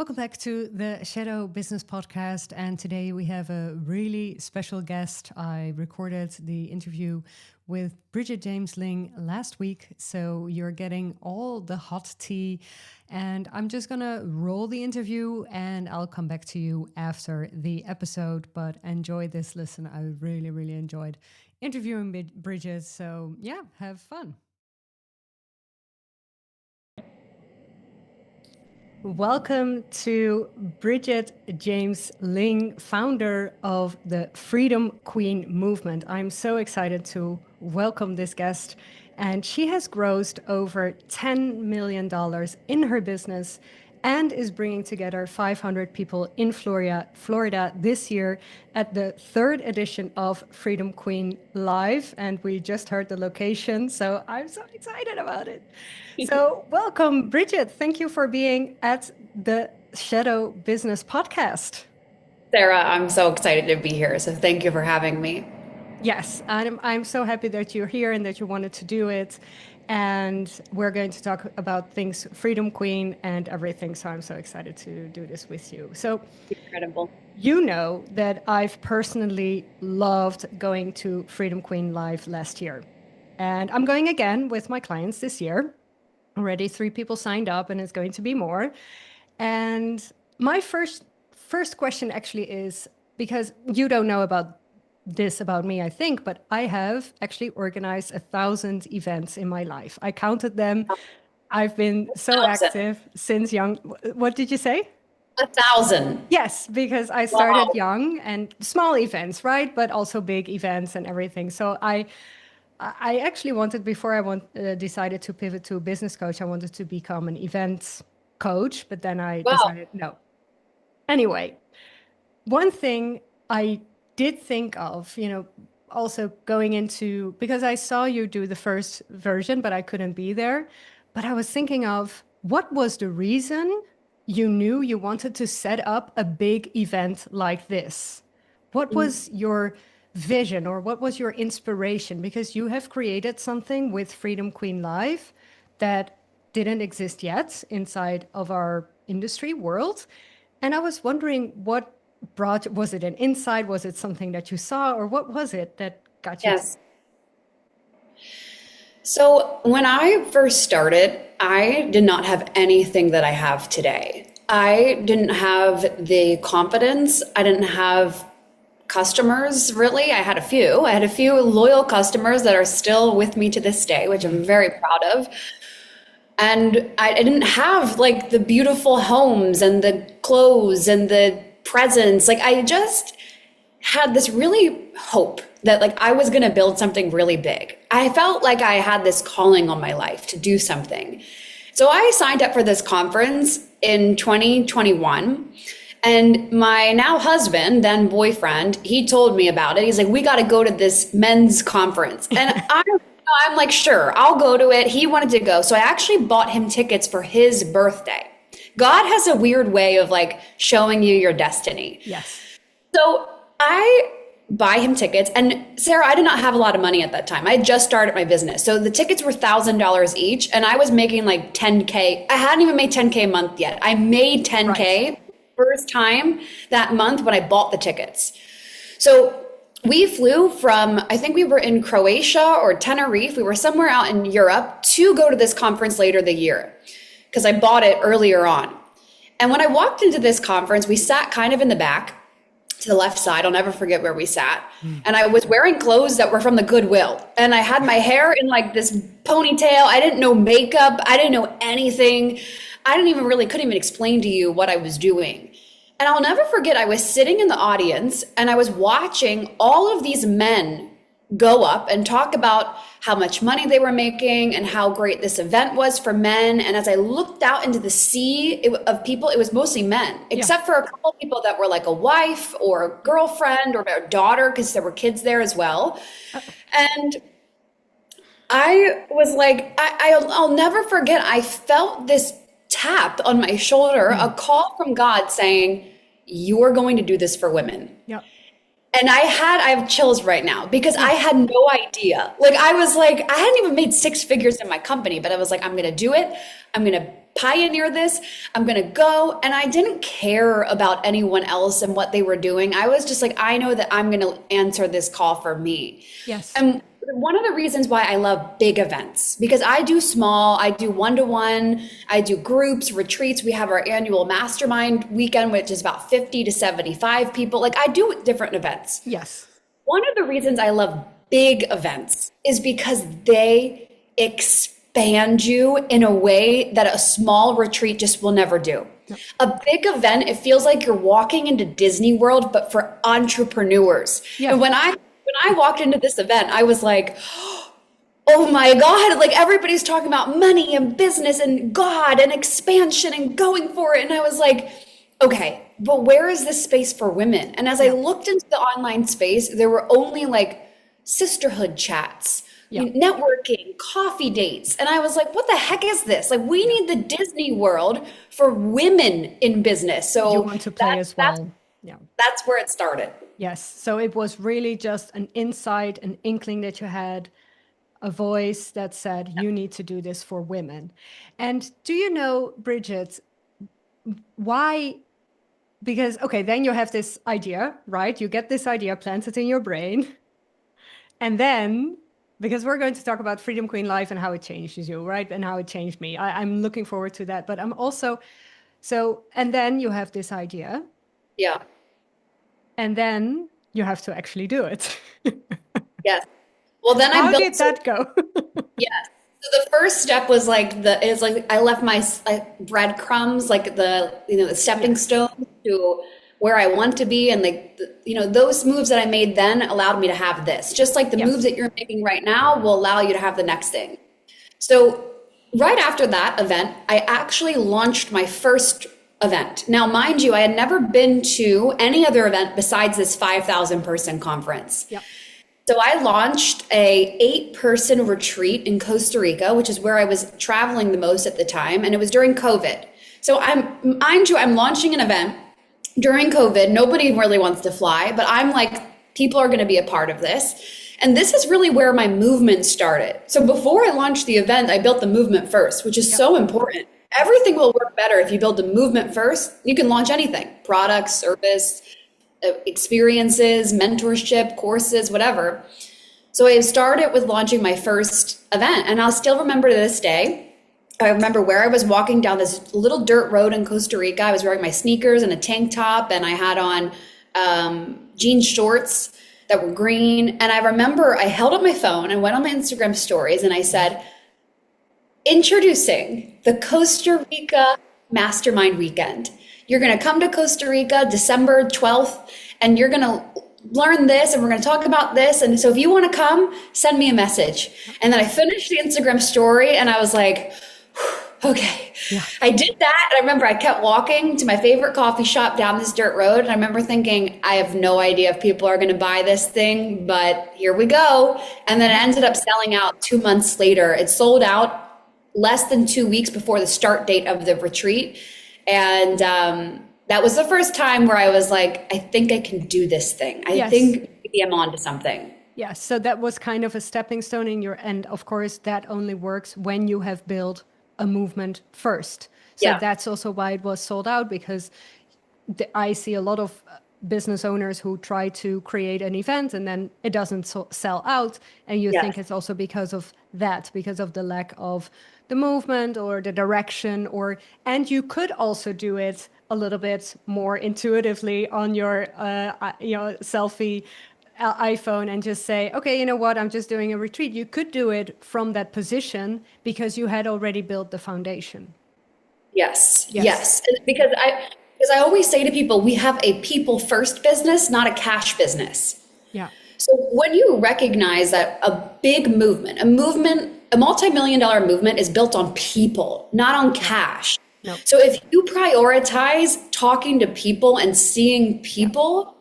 Welcome back to the Shadow Business Podcast. And today we have a really special guest. I recorded the interview with Bridget James Ling last week. So you're getting all the hot tea. And I'm just going to roll the interview and I'll come back to you after the episode. But enjoy this listen. I really enjoyed interviewing Bridget. So yeah, have fun. Welcome to Bridget James Ling, founder of the Freedom Queen movement. I'm so excited to welcome this guest. And she has grossed over $10 million in her business and is bringing together 500 people in Florida this year at the third edition of Freedom Queen Live. And we just heard the location, so I'm so excited about it. So welcome, Bridget. Thank you for being at the Shadow Business Podcast. Sarah, I'm so excited to be here. So thank you for having me. Yes, I'm so happy that you're here and that you wanted to do it. And we're going to talk about things Freedom Queen and everything. So I'm so excited to do this with you. So incredible. You know that I've personally loved going to Freedom Queen Live last year. And I'm going again with my clients this year. Already 3 people signed up and it's going to be more. And my first question actually is, because you don't know about this about me, I think, but I have actually organized 1,000 events in my life. I counted them. I've been so 1,000. active since young. What did you say? 1,000. Yes, because I started young and small events, right? But also big events and everything. So I actually wanted, before I decided to pivot to a business coach, I wanted to become an events coach, but then I decided no. Anyway, one thing I did think of, also going into, because I saw you do the first version, but I couldn't be there. But I was thinking of, what was the reason you knew you wanted to set up a big event like this? What was your vision or what was your inspiration? Because you have created something with Freedom Queen Live that didn't exist yet inside of our industry world. And I was wondering, what was it an insight? Was it something that you saw, or what was it that got you? Yes. So when I first started, I did not have anything that I have today. I didn't have the confidence. I didn't have customers, really. I had a few loyal customers that are still with me to this day, which I'm very proud of. And I didn't have like the beautiful homes and the clothes and the presents. Like I just had this really hope that like I was going to build something really big. I felt like I had this calling on my life to do something. So I signed up for this conference in 2021. And my now husband, then boyfriend, he told me about it. He's like, we got to go to this men's conference. And I'm like, sure, I'll go to it. He wanted to go. So I actually bought him tickets for his birthday. God has a weird way of like showing you your destiny. Yes. So I buy him tickets. And Sarah, I did not have a lot of money at that time. I had just started my business. So the tickets were $1,000 each. And I was making like 10K. I hadn't even made 10K a month yet. I made 10K. Right. First time that month when I bought the tickets. So we flew from, I think we were in Croatia or Tenerife. We were somewhere out in Europe to go to this conference later the year because I bought it earlier on. And when I walked into this conference, we sat kind of in the back to the left side. I'll never forget where we sat. And I was wearing clothes that were from the Goodwill. And I had my hair in like this ponytail. I didn't know makeup. I didn't know anything. I couldn't even explain to you what I was doing. And I'll never forget, I was sitting in the audience and I was watching all of these men go up and talk about how much money they were making and how great this event was for men. And as I looked out into the sea of people, it was mostly men, except for a couple of people that were like a wife or a girlfriend or a daughter, because there were kids there as well. And I was like, I'll never forget, I felt this tap on my shoulder, a call from God saying, you're going to do this for women. Yep. And I have chills right now because I had no idea. Like I was like, I hadn't even made 6 figures in my company, but I was like, I'm going to do it. I'm going to pioneer this. I'm going to go. And I didn't care about anyone else and what they were doing. I was just like, I know that I'm going to answer this call for me. Yes. And one of the reasons why I love big events, because I do small, I do one-to-one, I do groups, retreats. We have our annual mastermind weekend, which is about 50 to 75 people. Like I do different events. Yes. One of the reasons I love big events is because they expand you in a way that a small retreat just will never do. Yep. A big event, it feels like you're walking into Disney World, but for entrepreneurs. Yeah. And when I walked into this event, I was like, oh my God, like everybody's talking about money and business and God and expansion and going for it. And I was like, okay, but where is this space for women? And as I looked into the online space, there were only like sisterhood chats, networking, coffee dates. And I was like, what the heck is this? Like, we need the Disney World for women in business. So You want to play as well. Yeah. That's where it started. Yes. So it was really just an insight, an inkling that you had, a voice that said, you need to do this for women. And do you know, Bridget, why? Because, okay, then you have this idea, right? You get this idea planted in your brain. And then, because we're going to talk about Freedom Queen Life and how it changes you, right? And how it changed me. I'm looking forward to that. But I'm also, and then you have this idea. Yeah. And then you have to actually do it. Yes. Well, then How did that go? Yes. So the first step was like I left my breadcrumbs, like the stepping stone to where I want to be, and those moves that I made then allowed me to have this. Just like the moves that you're making right now will allow you to have the next thing. So right after that event, I actually launched my first event. Now, mind you, I had never been to any other event besides this 5,000 person conference. Yep. So I launched a 8-person retreat in Costa Rica, which is where I was traveling the most at the time. And it was during COVID. So I'm launching an event during COVID. Nobody really wants to fly, but I'm like, people are going to be a part of this. And this is really where my movement started. So before I launched the event, I built the movement first, which is so important. Everything will work better if you build the movement first. You can launch anything, product, service, experiences, mentorship, courses, whatever. So I started with launching my first event, and I'll still remember to this day. I remember where I was walking down this little dirt road in Costa Rica. I was wearing my sneakers and a tank top, and I had on jean shorts that were green. And I remember I held up my phone and went on my Instagram stories, and I said, introducing the Costa Rica Mastermind Weekend. You're going to come to Costa Rica December 12th, and you're going to learn this, and we're going to talk about this. And so if you want to come, send me a message. And then I finished the Instagram story, and I was like, okay, I did that. And I remember I kept walking to my favorite coffee shop down this dirt road. And I remember thinking, I have no idea if people are going to buy this thing, but here we go. And then it ended up selling out 2 months later. It sold out less than 2 weeks before the start date of the retreat. And that was the first time where I was like, I think I can do this thing. I think maybe I'm on to something. Yes. So that was kind of a stepping stone in your end. Of course, that only works when you have built a movement first. So that's also why it was sold out, because I see a lot of business owners who try to create an event and then it doesn't sell out. And you think it's also because of that, because of the lack of the movement or the direction, and you could also do it a little bit more intuitively on your selfie iPhone and just say, okay, you know what, I'm just doing a retreat. You could do it from that position because you had already built the foundation. Yes. Because I always say to people, we have a people first business, not a cash business. Yeah. So when you recognize that a big movement, a multi-million-dollar movement is built on people, not on cash. No. So if you prioritize talking to people and seeing people,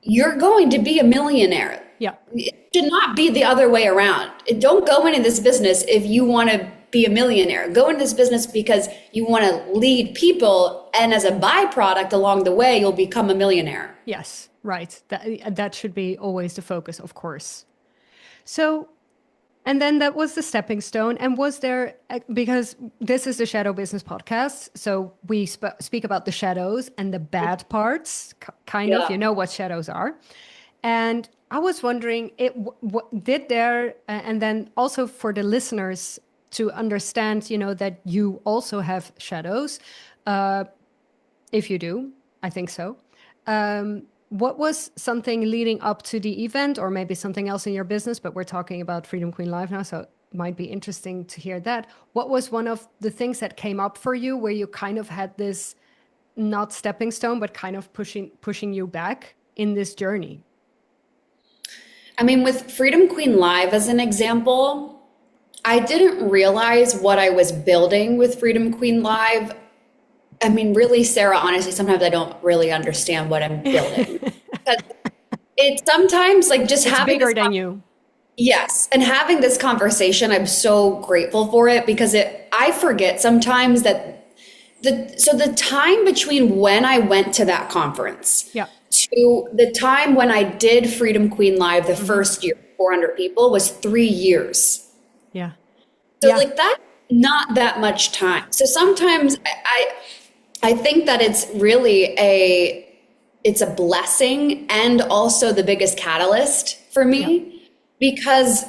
you're going to be a millionaire. Yeah. It should not be the other way around. Don't go into this business if you want to be a millionaire. Go into this business because you want to lead people, and as a byproduct along the way, you'll become a millionaire. Yes, right. That should be always the focus, of course. So, And then that was the stepping stone. And was there, because this is the Shadow Business Podcast, so we speak about the shadows and the bad parts, kind of, Yeah. you know what shadows are. And I was wondering, did there, and then also for the listeners to understand, you know, that you also have shadows. If you do, I think so. What was something leading up to the event, or maybe something else in your business, but we're talking about Freedom Queen Live now, so it might be interesting to hear that. What was one of the things that came up for you where you kind of had this, not stepping stone, but kind of pushing you back in this journey? I mean, with Freedom Queen Live as an example, I didn't realize what I was building with Freedom Queen Live. I mean, really, Sarah, honestly, sometimes I don't really understand what I'm building. But it's sometimes like just It's having bigger this than you. Yes, and having this conversation, I'm so grateful for it because I forget sometimes that the time between when I went to that conference Yeah. to the time when I did Freedom Queen Live the first year, 400 people, was 3 years. Yeah. So Yeah. like that's not that much time. So sometimes I think that it's really it's a blessing and also the biggest catalyst for me because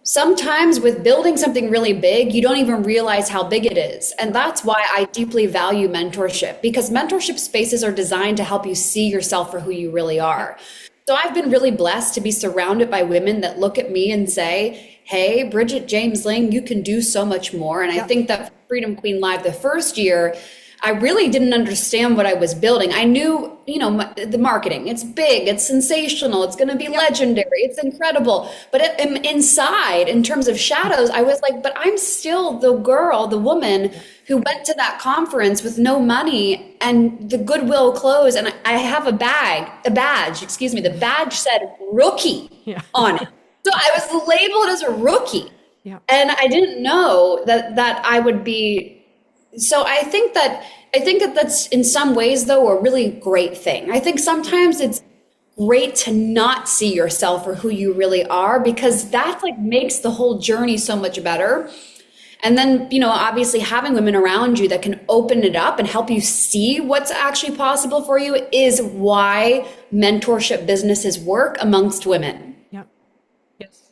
sometimes with building something really big, you don't even realize how big it is. And that's why I deeply value mentorship because mentorship spaces are designed to help you see yourself for who you really are. So I've been really blessed to be surrounded by women that look at me and say, hey, Bridget James Ling, you can do so much more. And I think that Freedom Queen Live the first year, I really didn't understand what I was building. I knew, you know, the marketing, it's big, it's sensational, it's going to be legendary, it's incredible. But inside, in terms of shadows, I was like, but I'm still the girl, the woman who went to that conference with no money and the Goodwill clothes. And I have a badge, excuse me, the badge said rookie on it. So I was labeled as a rookie. Yeah. And I didn't know that I would be. So I think that that's in some ways though a really great thing. I think sometimes it's great to not see yourself for who you really are because that like makes the whole journey so much better. And then, you know, obviously having women around you that can open it up and help you see what's actually possible for you is why mentorship businesses work amongst women. Yeah. Yes.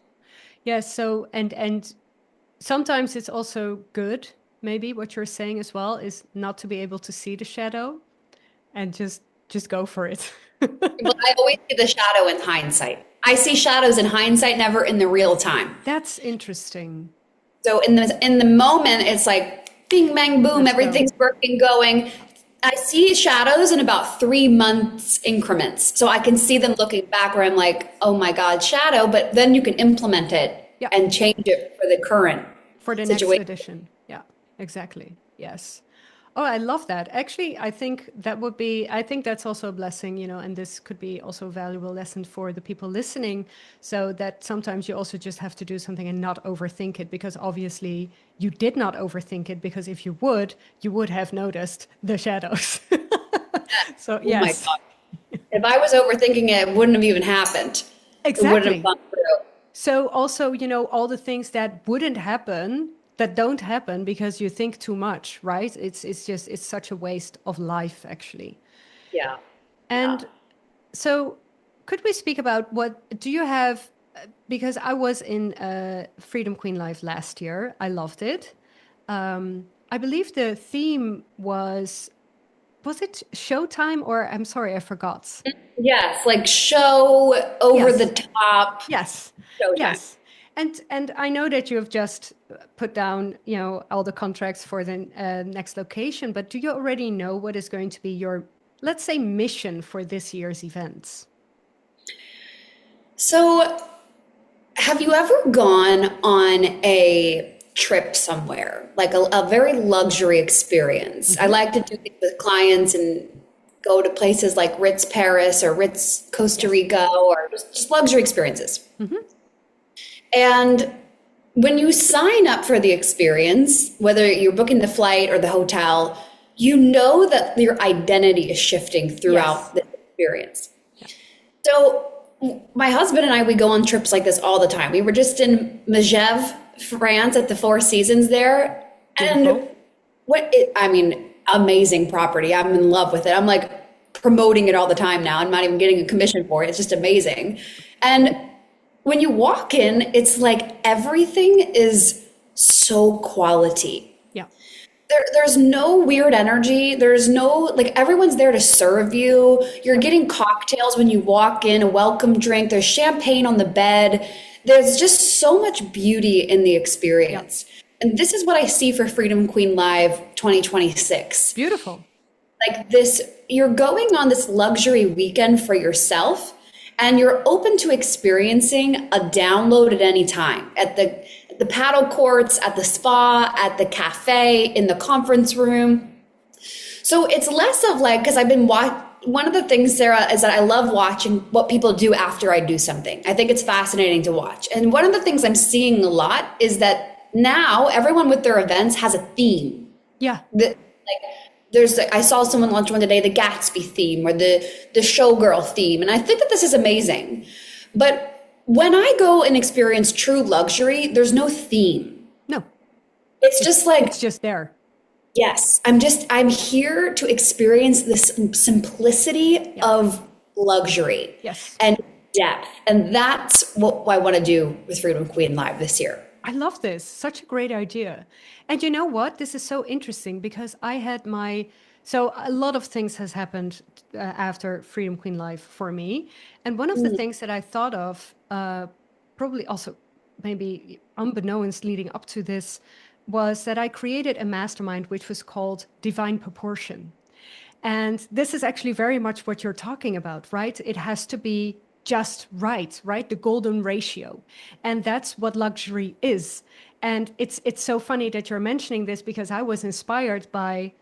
Yes. So, and sometimes it's also good, maybe what you're saying as well, is not to be able to see the shadow and just go for it. Well, I always see the shadow in hindsight. I see shadows in hindsight, never in the real time. That's interesting. So in the moment, it's like bing, bang, boom, everything's working, going. I see shadows in about 3 months increments. So I can see them looking back where I'm like, oh my God, shadow, but then you can implement it and change it for the current for the situation. next edition. Yeah, exactly. Yes. Oh, I love that. Actually, I think that's also a blessing, you know, and this could be also a valuable lesson for the people listening. So that sometimes you also just have to do something and not overthink it, because obviously you did not overthink it, because if you would have noticed the shadows. So, yes. Oh my God. If I was overthinking it, it wouldn't have even happened. Exactly. It wouldn't have gone through. So also, you know, all the things that wouldn't happen, that don't happen because you think too much, right? It's such a waste of life, actually. Yeah. And so could we speak about what do you have, because I was in Freedom Queen Live last year. I loved it. I believe the theme was it Showtime, or I'm sorry, I forgot. Yes, like show over the top. Yes. Showtime. Yes. And I know that you have just put down, you know, all the contracts for the next location, but do you already know what is going to be your, let's say, mission for this year's events? So, have you ever gone on a trip somewhere, like a very luxury experience? I like to do things with clients and go to places like Ritz Paris or Ritz Costa Rica, or just luxury experiences. And when you sign up for the experience, whether you're booking the flight or the hotel, you know that your identity is shifting throughout the experience. So my husband and I, we go on trips like this all the time. We were just in Megève, France at the Four Seasons there. And Beautiful. I mean, amazing property. I'm in love with it. I'm like promoting it all the time now. I'm not even getting a commission for it. It's just amazing. And when you walk in, it's like everything is so quality. Yeah. There's no weird energy. There's no, like, everyone's there to serve you. You're getting cocktails when you walk in, a welcome drink. There's champagne on the bed. There's just so much beauty in the Yeah. experience. And this is what I see for Freedom Queen Live 2026. Beautiful. Like this, you're going on this luxury weekend for yourself, and you're open to experiencing a download at any time at the paddle courts, at the spa, at the cafe, in the conference room. So it's less of like, because I've been one of the things, Sarah, is that I love watching what people do after I do something. I think it's fascinating to watch. And one of the things I'm seeing a lot is that now everyone with their events has a theme. Yeah. I saw someone launch one today, the Gatsby theme or the showgirl theme. And I think that this is amazing. But when I go and experience true luxury, there's no theme. No, It's just like, it's just there. yes, I'm here to experience this simplicity of luxury Yes. and depth. And that's what I want to do with Freedom Queen Live this year. I love this. Such a great idea. And you know what? This is so interesting because so a lot of things has happened after Freedom Queen Live for me. And one of the things that I thought of, probably also maybe unbeknownst leading up to this, was that I created a mastermind which was called Divine Proportion. And this is actually very much what you're talking about, right? It has to be just right? The golden ratio. And that's what luxury is. And it's so funny that you're mentioning this because I was inspired by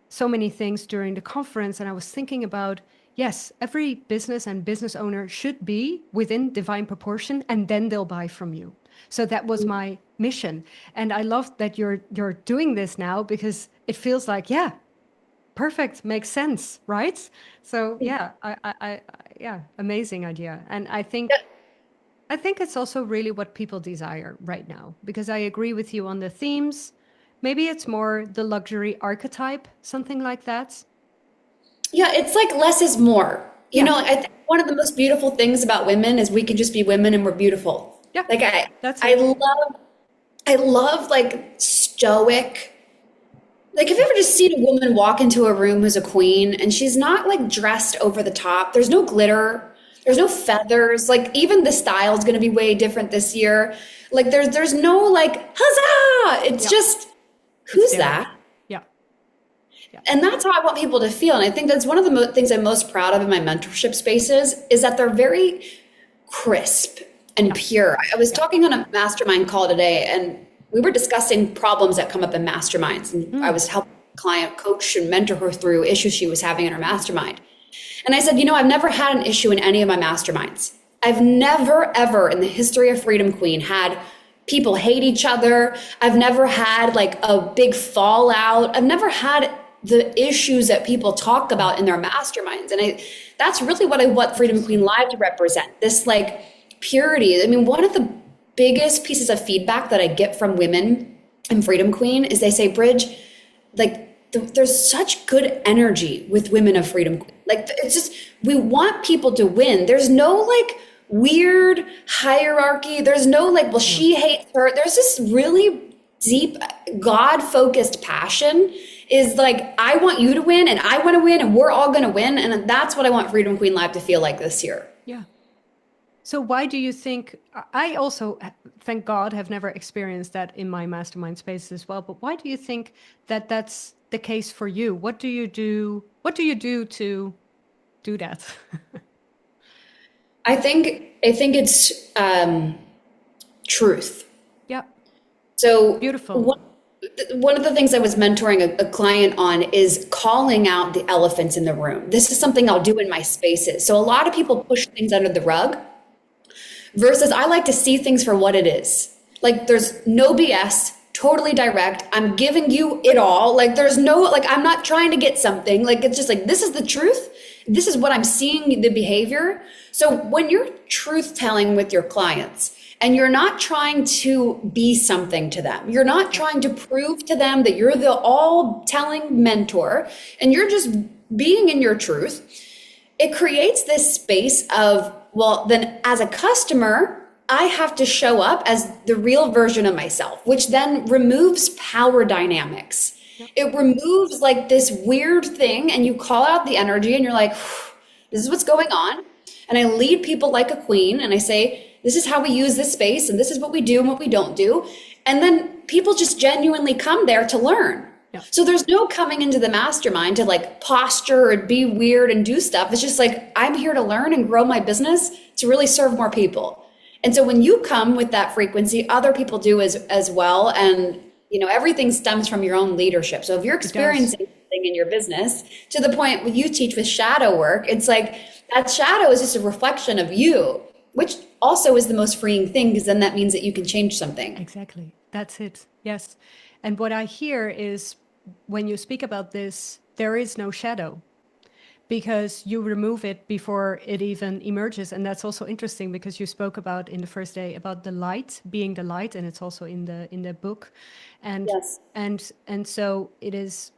so many things during the conference. And I was thinking about, yes, every business and business owner should be within divine proportion, and then they'll buy from you. So that was my mission. And I love that you're doing this now because it feels like, yeah, perfect, makes sense, right? So yeah, yeah, amazing idea. And I think it's also really what people desire right now, because I agree with you on the themes. Maybe it's more the luxury archetype, something like that. Yeah, it's like less is more. You Yeah. know, I think one of the most beautiful things about women is we can just be women and we're beautiful. Yeah, Like that's I it. love like stoic. Like, have you ever just seen a woman walk into a room who's a queen and she's not like dressed over the top? There's no glitter, there's no feathers. Like, even the style is going to be way different this year. Like, there's no like huzzah. It's Yeah. just, who's there. that? Yeah. And that's how I want people to feel. And I think that's one of the things I'm most proud of in my mentorship spaces is that they're very crisp and pure. I was talking on a mastermind call today, and we were discussing problems that come up in masterminds. And I was helping a client coach and mentor her through issues she was having in her mastermind. And I said, you know, I've never had an issue in any of my masterminds. I've never, ever in the history of Freedom Queen had people hate each other. I've never had like a big fallout. I've never had the issues that people talk about in their masterminds. And that's really what I want Freedom Queen Live to represent, this like purity. I mean, one of the biggest pieces of feedback that I get from women in Freedom Queen is they say, Bridge, like there's such good energy with women of Freedom Queen. Like, it's just, we want people to win. There's no like weird hierarchy. There's no like, well, she hates her. There's this really deep God-focused passion is like, I want you to win and I want to win and we're all going to win. And that's what I want Freedom Queen Live to feel like this year. Yeah. So why do you think, I also, thank God, have never experienced that in my mastermind space as well, but why do you think that that's the case for you? What do you do? What do you do to do that? I think it's truth. Yeah. So Beautiful. one of the things I was mentoring a client on is calling out the elephants in the room. This is something I'll do in my spaces. So a lot of people push things under the rug versus I like to see things for what it is. Like, there's no BS, totally direct. I'm giving you it all. Like, there's no, like, I'm not trying to get something. Like, it's just like, this is the truth. this is what I'm seeing the behavior. So when you're truth telling with your clients and you're not trying to be something to them, you're not trying to prove to them that you're the all telling mentor, and you're just being in your truth, it creates this space of, well, then as a customer, I have to show up as the real version of myself, which then removes power dynamics. Yep. It removes like this weird thing, and you call out the energy and you're like, this is what's going on. And I lead people like a queen, and I say, this is how we use this space, and this is what we do and what we don't do. And then people just genuinely come there to learn. Yeah. So there's no coming into the mastermind to like posture and be weird and do stuff. It's just like, I'm here to learn and grow my business to really serve more people. And so when you come with that frequency, other people do as well. And, you know, everything stems from your own leadership. So if you're experiencing something in your business to the point where you teach with shadow work, it's like that shadow is just a reflection of you, which also is the most freeing thing, because then that means that you can change something. Exactly. That's it. Yes. And what I hear is when you speak about this, there is no shadow, because you remove it before it even emerges. And that's also interesting, because you spoke about in the first day about the light, being the light, and it's also in the book. And Yes. and so it is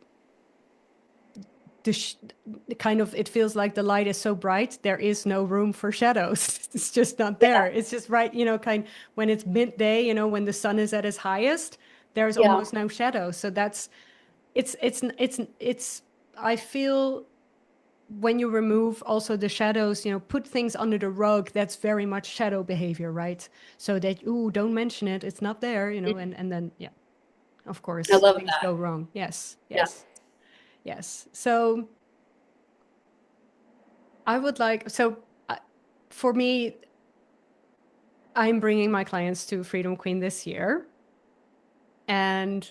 the kind of, it feels like the light is so bright, there is no room for shadows. It's just not there. It's just right, you know, kind when it's midday, you know, when the sun is at its highest, there's almost no shadow. So that's it's I feel when you remove also the shadows, you know, put things under the rug, that's very much shadow behavior, right? So that, ooh, don't mention it, it's not there, you know, and then, yeah, of course, I love things that. go wrong. Yes, Yeah. yes, yes. So I would like, so for me, I'm bringing my clients to Freedom Queen this year. And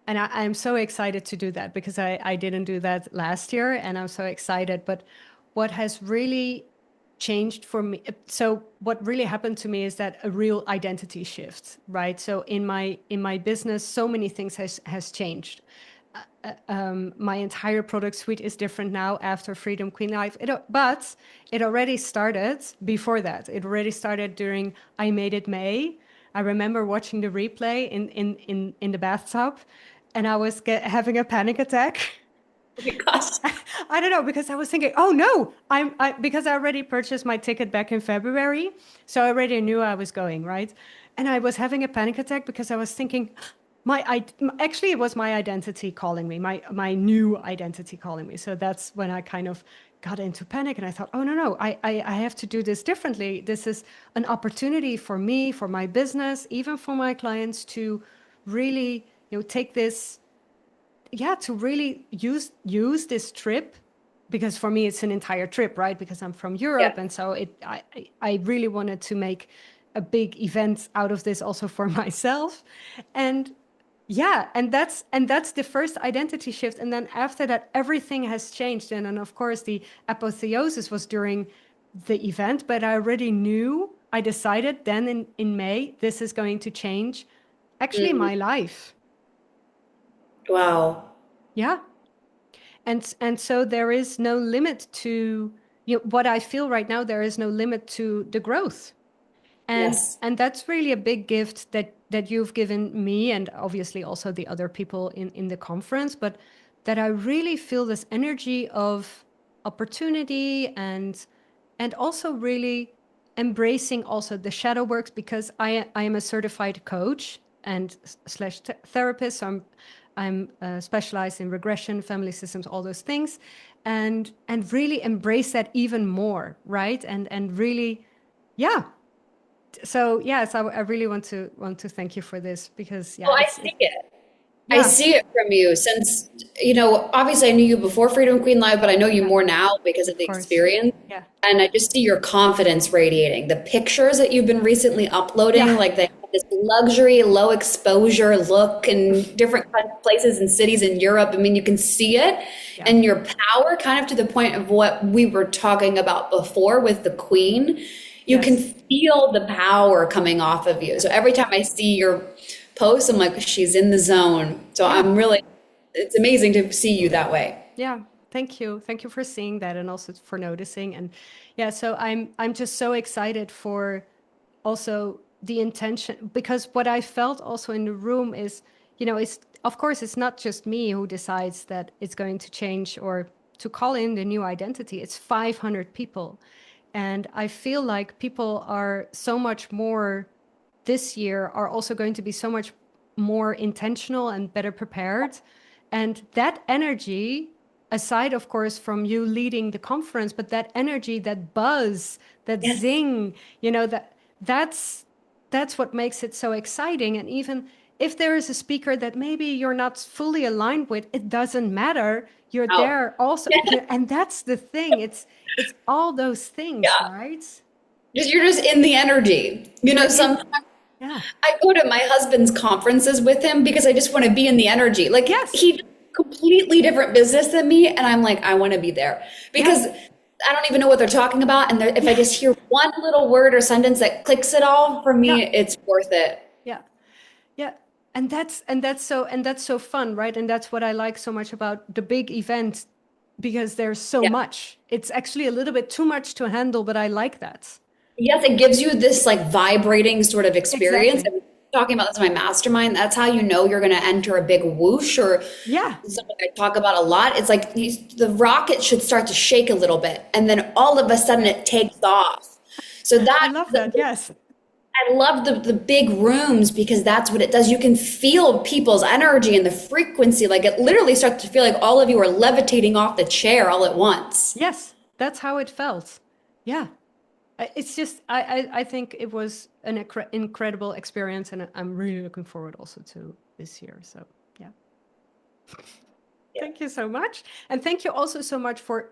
I'm so excited to do that, because I didn't do that last year, and I'm so excited. But what has really changed for me, so what really happened to me is that a real identity shift, right? So in my business, so many things has changed. My entire product suite is different now after Freedom Queen Life. But it already started before that. It already started during I Made It May. I remember watching the replay in the bathtub, and I was having a panic attack. Oh my gosh. I don't know, because I was thinking, oh no, because I already purchased my ticket back in February, so I already knew I was going, right? And I was having a panic attack because I was thinking, actually it was my identity calling me, my new identity calling me. So that's when I kind of got into panic, and I thought, oh no, I have to do this differently. This is an opportunity for me, for my business, even for my clients, to really, you know, take this, to really use this trip, because for me it's an entire trip, right? Because I'm from Europe, Yeah. and so I really wanted to make a big event out of this also for myself. And that's the first identity shift. And then after that, everything has changed. And then of course the apotheosis was during the event, but I already knew, I decided then in May, this is going to change actually my life. Wow. Yeah. And so there is no limit to, you know, what I feel right now, there is no limit to the growth. Yes. And that's really a big gift that you've given me, and obviously also the other people in the conference, but that I really feel this energy of opportunity, and also really embracing also the shadow works, because I am a certified coach and slash therapist. So I'm specialized in regression, family systems, all those things, and really embrace that even more, right? And really, yeah. So yes, I really want to thank you for this, because Well, I see it. I yeah, see it from you since, you know, obviously I knew you before Freedom Queen Live, but I know you yeah, more now because of of the course, experience. yeah, And I just see your confidence radiating. The pictures that you've been recently uploading, yeah, like they have this luxury, low exposure look in different kinds of places and cities in Europe. I mean, you can see it, yeah, and your power, kind of to the point of what we were talking about before with the Queen. You can yes, feel the power coming off of you. So every time I see your posts, I'm like, she's in the zone. So yeah. I'm really, it's amazing to see you that way. Yeah. Thank you. Thank you for seeing that and also for noticing. And yeah, so I'm just so excited for also the intention, because what I felt also in the room is, it's, of course, it's not just me who decides that it's going to change or to call in the new identity. It's 500 people. And I feel like people are so much more this year, are also going to be so much more intentional and better prepared. And that energy, aside, of course, from you leading the conference, but that energy, that buzz, that Yes. zing, that's what makes it so exciting. And even if there is a speaker that maybe you're not fully aligned with, it doesn't matter. You're Oh, there also. And that's the thing. It's all those things, yeah. right? You're just in the energy. You're in. Sometimes Yeah. I go to my husband's conferences with him because I just want to be in the energy. Like Yes. he does completely different business than me, and I'm like, I want to be there Yeah. because I don't even know what they're talking about. And if I Yeah. just hear one little word or sentence that clicks it all, for Yeah. me, it's worth it. Yeah. Yeah. And that's so fun, right? And that's what I like so much about the big event, because there's so Yeah. much. It's actually a little bit too much to handle, but I like that. Yes, it gives you this like vibrating sort of experience. Exactly. And talking about this in my mastermind, that's how you know you're going to enter a big whoosh or Yeah. something I talk about a lot. It's like the rocket should start to shake a little bit, and then all of a sudden it takes off. So I that love that. Yes. I love the big rooms because that's what it does. You can feel people's energy and the frequency. Like it literally starts to feel like all of you are levitating off the chair all at once. Yes. That's how it felt. Yeah. It's just, I think it was an incredible experience, and I'm really looking forward also to this year. So, yeah. Yeah. Thank you so much. And thank you also so much for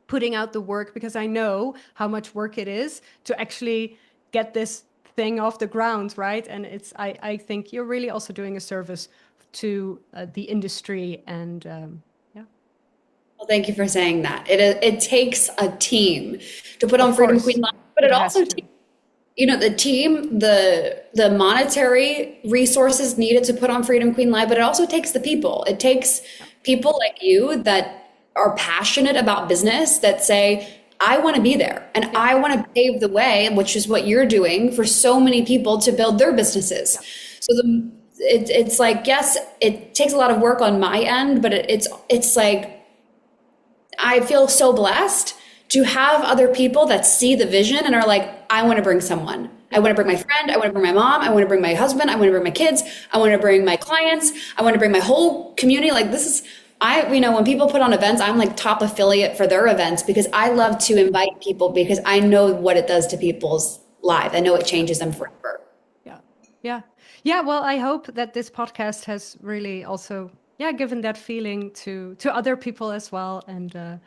putting out the work, because I know how much work it is to actually get this thing off the ground, right? And I think you're really also doing a service to the industry, and yeah, Well, thank you for saying that. It takes a team to put on of Freedom course Queen Live, but it it has also to. takes the team, the monetary resources needed to put on Freedom Queen Live, but it also takes the people. It takes Yeah. people like you that are passionate about business that say, I want to be there and Yeah. I want to pave the way, which is what you're doing for so many people to build their businesses. Yeah. So it's like, yes, it takes a lot of work on my end, but it's like I feel so blessed to have other people that see the vision and are like, I want to bring someone. I Yeah. want to bring my friend. I want to bring my mom. I want to bring my husband. I want to bring my kids. I want to bring my clients. I want to bring my whole community. Like this is, when people put on events, I'm like top affiliate for their events because I love to invite people because I know what it does to people's lives. I know it changes them forever. Yeah. Yeah. Yeah. Well, I hope that this podcast has really also, yeah, given that feeling to other people as well. And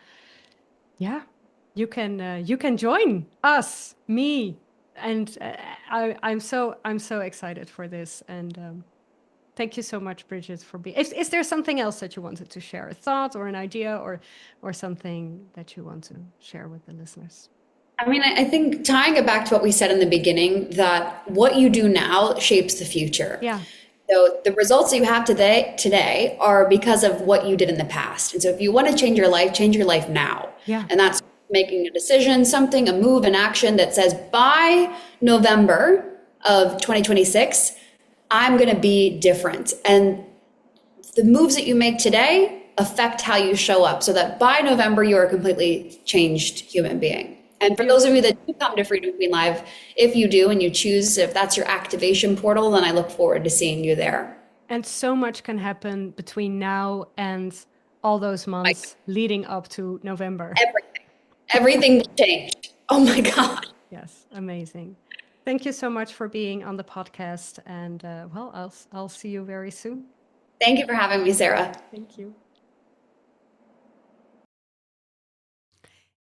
yeah, you can join us, me, and I'm so excited for this. And thank you so much, Bridget, for being. Is there something else that you wanted to share, a thought or an idea, or something that you want to share with the listeners? I mean, I think tying it back to what we said in the beginning, that what you do now shapes the future. Yeah. So the results that you have today are because of what you did in the past. And so if you want to change your life now. Yeah. And that's making a decision, something, a move, an action that says by November of 2026, I'm going to be different. And the moves that you make today affect how you show up so that by November, you're a completely changed human being. And for those of you that do come to Freedom Queen Live, if you do and you choose, if that's your activation portal, then I look forward to seeing you there. And so much can happen between now and all those Like months leading up to November. everything will change. Oh my God. Yes, amazing. Thank you so much for being on the podcast. And well, I'll see you very soon. Thank you for having me, Sarah. Thank you.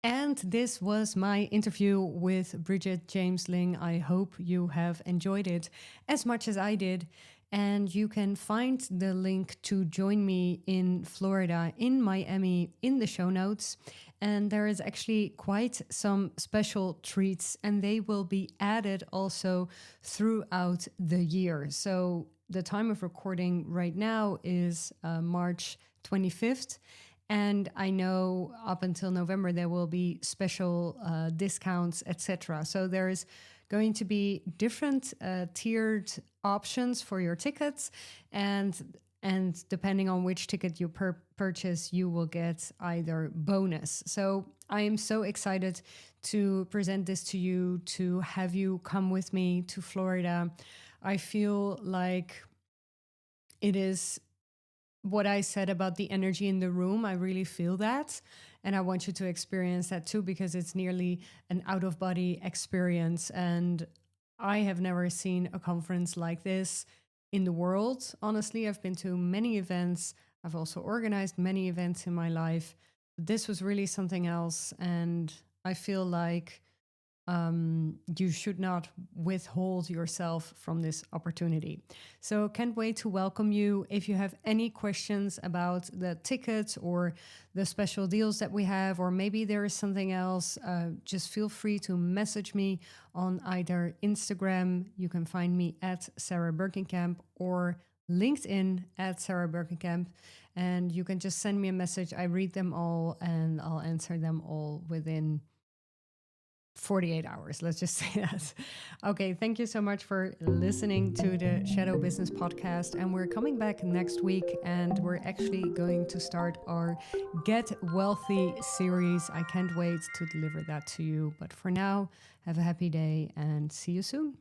And this was my interview with Bridget James Ling. I hope you have enjoyed it as much as I did. And you can find the link to join me in Florida, in Miami, in the show notes. And there is actually quite some special treats, and they will be added also throughout the year. So the time of recording right now is March 25th. And I know up until November there will be special discounts, etc. So there's going to be different tiered options for your tickets, and depending on which ticket you purchase, you will get either bonus. So I am so excited to present this to you, to have you come with me to Florida. I feel like it is what I said about the energy in the room. I really feel that. And I want you to experience that too, because it's nearly an out of body experience. And I have never seen a conference like this in the world. Honestly, I've been to many events. I've also organized many events in my life. This was really something else. And I feel like you should not withhold yourself from this opportunity. So can't wait to welcome you. If you have any questions about the tickets or the special deals that we have, or maybe there is something else, just feel free to message me on either Instagram. You can find me at Sarah Birkenkamp, or LinkedIn at Sarah Birkenkamp. And you can just send me a message. I read them all and I'll answer them all within 48 hours, let's just say that. Okay, thank you so much for listening to the Shadow Business Podcast. And we're coming back next week, and we're actually going to start our Get Wealthy series. I can't wait to deliver that to you. But for now, have a happy day and see you soon.